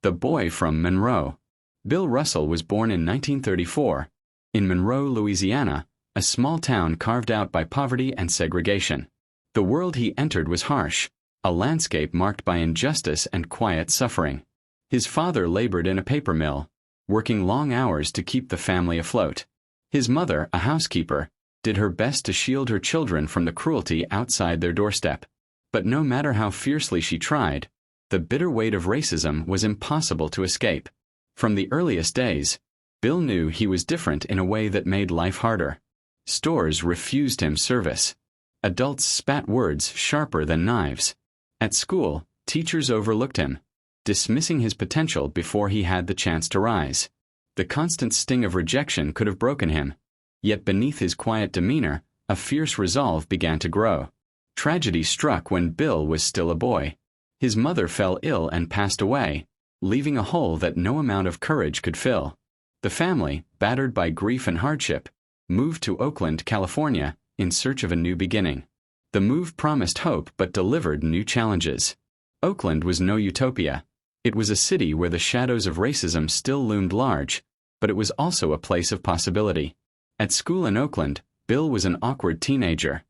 The boy from Monroe. Bill Russell was born in 1934 in Monroe, Louisiana, a small town carved out by poverty and segregation. The world he entered was harsh, a landscape marked by injustice and quiet suffering. His father labored in a paper mill, working long hours to keep the family afloat. His mother, a housekeeper, did her best to shield her children from the cruelty outside their doorstep. But no matter how fiercely she tried, the bitter weight of racism was impossible to escape. From the earliest days, Bill knew he was different in a way that made life harder. Stores refused him service. Adults spat words sharper than knives. At school, teachers overlooked him, dismissing his potential before he had the chance to rise. The constant sting of rejection could have broken him. Yet beneath his quiet demeanor, a fierce resolve began to grow. Tragedy struck when Bill was still a boy. His mother fell ill and passed away, leaving a hole that no amount of courage could fill. The family, battered by grief and hardship, moved to Oakland, California, in search of a new beginning. The move promised hope but delivered new challenges. Oakland was no utopia. It was a city where the shadows of racism still loomed large, but it was also a place of possibility. At school in Oakland, Bill was an awkward teenager.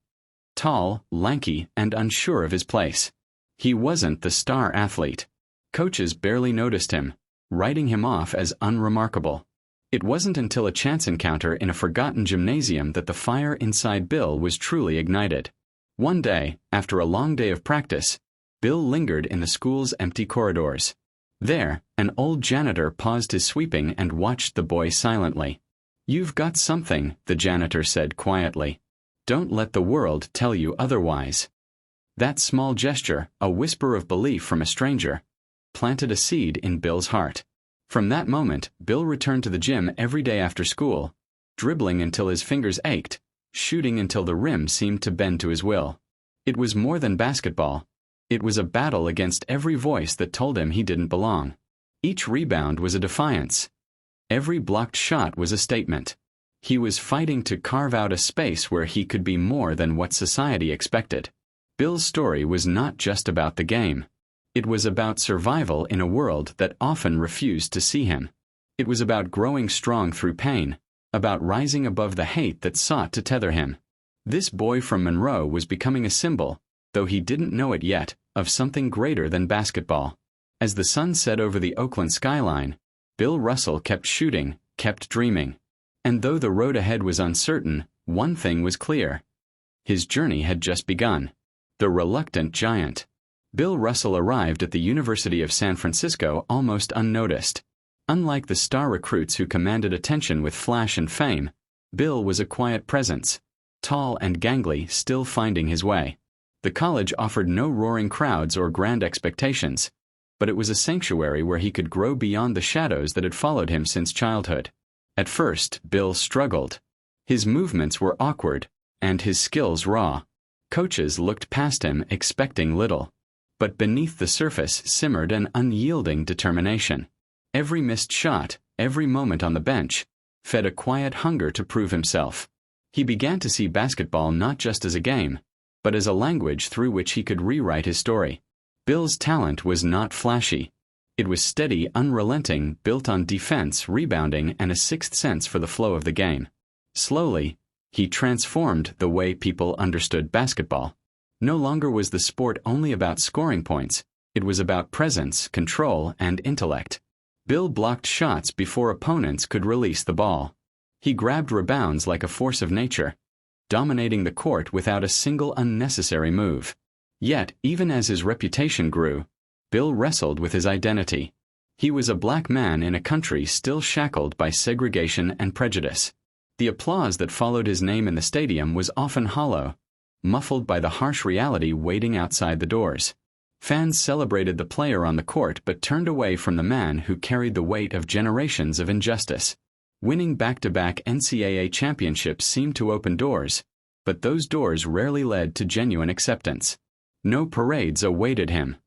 Tall, lanky, and unsure of his place. He wasn't the star athlete. Coaches barely noticed him, writing him off as unremarkable. It wasn't until a chance encounter in a forgotten gymnasium that the fire inside Bill was truly ignited. One day, after a long day of practice, Bill lingered in the school's empty corridors. There, an old janitor paused his sweeping and watched the boy silently. "You've got something," the janitor said quietly. "Don't let the world tell you otherwise." That small gesture, a whisper of belief from a stranger, planted a seed in Bill's heart. From that moment, Bill returned to the gym every day after school, dribbling until his fingers ached, shooting until the rim seemed to bend to his will. It was more than basketball. It was a battle against every voice that told him he didn't belong. Each rebound was a defiance. Every blocked shot was a statement. He was fighting to carve out a space where he could be more than what society expected. Bill's story was not just about the game. It was about survival in a world that often refused to see him. It was about growing strong through pain, about rising above the hate that sought to tether him. This boy from Monroe was becoming a symbol, though he didn't know it yet, of something greater than basketball. As the sun set over the Oakland skyline, Bill Russell kept shooting, kept dreaming. And though the road ahead was uncertain, one thing was clear. His journey had just begun. The reluctant giant. Bill Russell arrived at the University of San Francisco almost unnoticed. Unlike the star recruits who commanded attention with flash and fame, Bill was a quiet presence, tall and gangly, still finding his way. The college offered no roaring crowds or grand expectations, but it was a sanctuary where he could grow beyond the shadows that had followed him since childhood. At first, Bill struggled. His movements were awkward, and his skills raw. Coaches looked past him, expecting little. But beneath the surface simmered an unyielding determination. Every missed shot, every moment on the bench, fed a quiet hunger to prove himself. He began to see basketball not just as a game, but as a language through which he could rewrite his story. Bill's talent was not flashy. It was steady, unrelenting, built on defense, rebounding, and a sixth sense for the flow of the game. Slowly, he transformed the way people understood basketball. No longer was the sport only about scoring points. It was about presence, control, and intellect. Bill blocked shots before opponents could release the ball. He grabbed rebounds like a force of nature, dominating the court without a single unnecessary move. Yet, even as his reputation grew, Bill wrestled with his identity. He was a black man in a country still shackled by segregation and prejudice. The applause that followed his name in the stadium was often hollow, muffled by the harsh reality waiting outside the doors. Fans celebrated the player on the court but turned away from the man who carried the weight of generations of injustice. Winning back-to-back NCAA championships seemed to open doors, but those doors rarely led to genuine acceptance. No parades awaited him.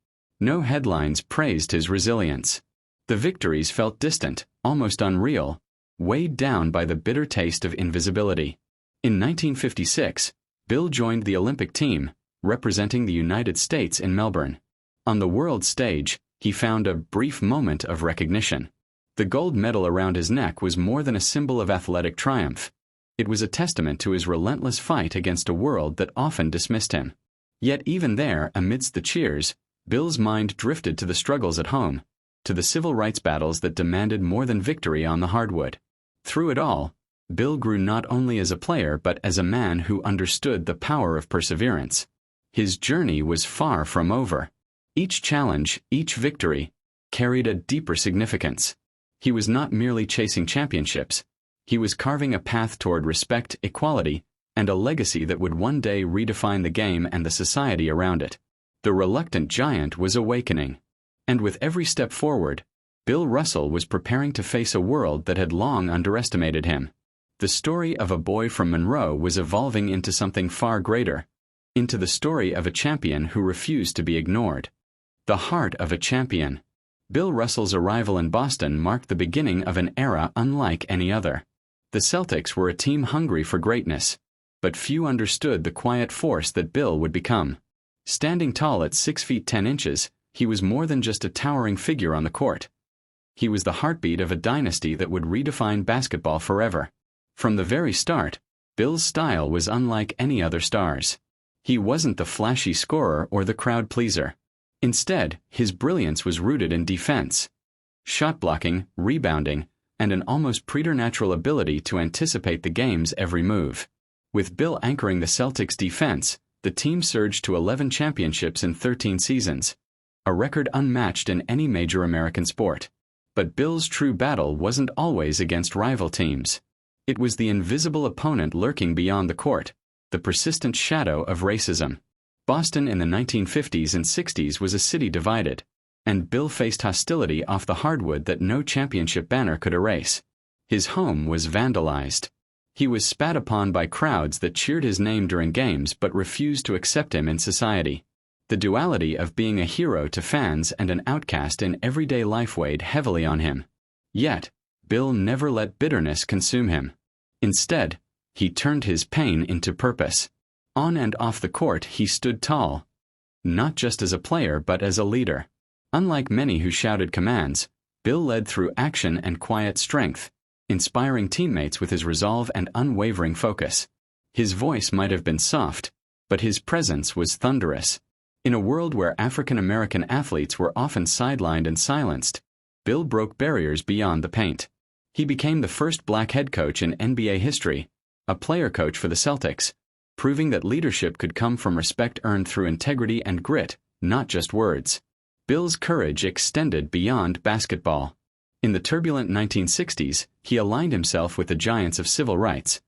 No headlines praised his resilience. The victories felt distant, almost unreal, weighed down by the bitter taste of invisibility. In 1956, Bill joined the Olympic team, representing the United States in Melbourne. On the world stage, he found a brief moment of recognition. The gold medal around his neck was more than a symbol of athletic triumph. It was a testament to his relentless fight against a world that often dismissed him. Yet even there, amidst the cheers, Bill's mind drifted to the struggles at home, to the civil rights battles that demanded more than victory on the hardwood. Through it all, Bill grew not only as a player but as a man who understood the power of perseverance. His journey was far from over. Each challenge, each victory, carried a deeper significance. He was not merely chasing championships. He was carving a path toward respect, equality, and a legacy that would one day redefine the game and the society around it. The reluctant giant was awakening. And with every step forward, Bill Russell was preparing to face a world that had long underestimated him. The story of a boy from Monroe was evolving into something far greater, into the story of a champion who refused to be ignored. The heart of a champion. Bill Russell's arrival in Boston marked the beginning of an era unlike any other. The Celtics were a team hungry for greatness, but few understood the quiet force that Bill would become. Standing tall at 6 feet 10 inches, he was more than just a towering figure on the court. He was the heartbeat of a dynasty that would redefine basketball forever. From the very start, Bill's style was unlike any other star's. He wasn't the flashy scorer or the crowd pleaser. Instead, his brilliance was rooted in defense. Shot blocking, rebounding, and an almost preternatural ability to anticipate the game's every move. With Bill anchoring the Celtics' defense, the team surged to 11 championships in 13 seasons, a record unmatched in any major American sport. But Bill's true battle wasn't always against rival teams. It was the invisible opponent lurking beyond the court, the persistent shadow of racism. Boston in the 1950s and 60s was a city divided, and Bill faced hostility off the hardwood that no championship banner could erase. His home was vandalized. He was spat upon by crowds that cheered his name during games but refused to accept him in society. The duality of being a hero to fans and an outcast in everyday life weighed heavily on him. Yet, Bill never let bitterness consume him. Instead, he turned his pain into purpose. On and off the court, he stood tall, not just as a player but as a leader. Unlike many who shouted commands, Bill led through action and quiet strength, inspiring teammates with his resolve and unwavering focus. His voice might have been soft, but his presence was thunderous. In a world where African American athletes were often sidelined and silenced, Bill broke barriers beyond the paint. He became the first black head coach in NBA history, a player coach for the Celtics, proving that leadership could come from respect earned through integrity and grit, not just words. Bill's courage extended beyond basketball. In the turbulent 1960s, he aligned himself with the giants of civil rights,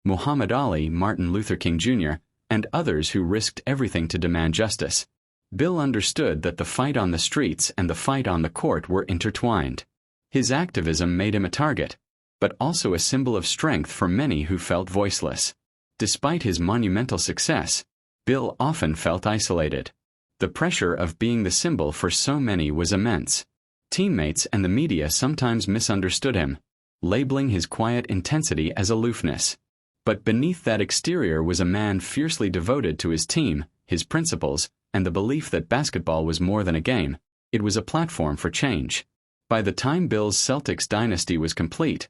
Muhammad Ali, Martin Luther King Jr., and others who risked everything to demand justice. Bill understood that the fight on the streets and the fight on the court were intertwined. His activism made him a target, but also a symbol of strength for many who felt voiceless. Despite his monumental success, Bill often felt isolated. The pressure of being the symbol for so many was immense. Teammates and the media sometimes misunderstood him, labeling his quiet intensity as aloofness. But beneath that exterior was a man fiercely devoted to his team, his principles, and the belief that basketball was more than a game. It was a platform for change. By the time Bill's Celtics dynasty was complete,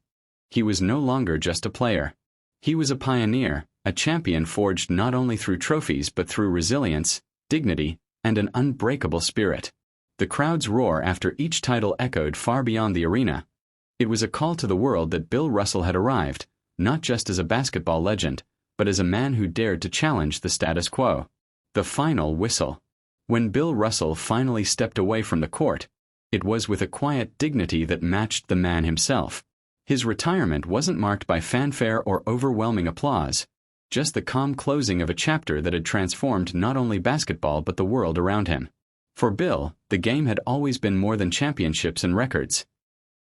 he was no longer just a player. He was a pioneer, a champion forged not only through trophies but through resilience, dignity, and an unbreakable spirit. The crowd's roar after each title echoed far beyond the arena. It was a call to the world that Bill Russell had arrived, not just as a basketball legend, but as a man who dared to challenge the status quo. The final whistle. When Bill Russell finally stepped away from the court, it was with a quiet dignity that matched the man himself. His retirement wasn't marked by fanfare or overwhelming applause, just the calm closing of a chapter that had transformed not only basketball but the world around him. For Bill, the game had always been more than championships and records.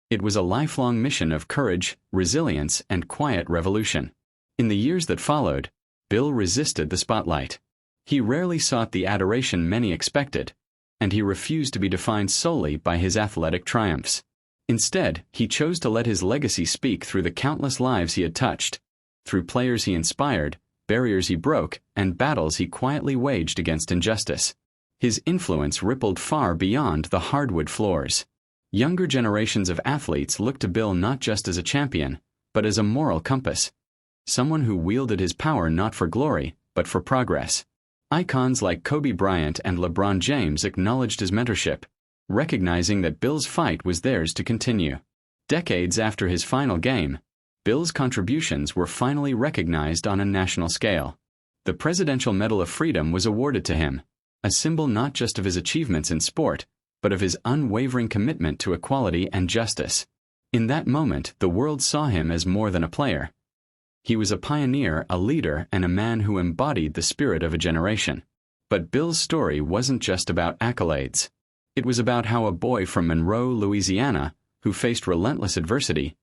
It was a lifelong mission of courage, resilience, and quiet revolution. In the years that followed, Bill resisted the spotlight. He rarely sought the adoration many expected, and he refused to be defined solely by his athletic triumphs. Instead, he chose to let his legacy speak through the countless lives he had touched, through players he inspired, barriers he broke, and battles he quietly waged against injustice. His influence rippled far beyond the hardwood floors. Younger generations of athletes looked to Bill not just as a champion, but as a moral compass. Someone who wielded his power not for glory, but for progress. Icons like Kobe Bryant and LeBron James acknowledged his mentorship, recognizing that Bill's fight was theirs to continue. Decades after his final game, Bill's contributions were finally recognized on a national scale. The Presidential Medal of Freedom was awarded to him, a symbol not just of his achievements in sport, but of his unwavering commitment to equality and justice. In that moment, the world saw him as more than a player. He was a pioneer, a leader, and a man who embodied the spirit of a generation. But Bill's story wasn't just about accolades. It was about how a boy from Monroe, Louisiana, who faced relentless adversity,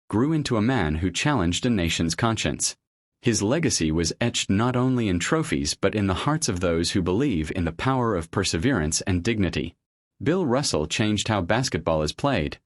grew into a man who challenged a nation's conscience. His legacy was etched not only in trophies but in the hearts of those who believe in the power of perseverance and dignity. Bill Russell changed how basketball is played,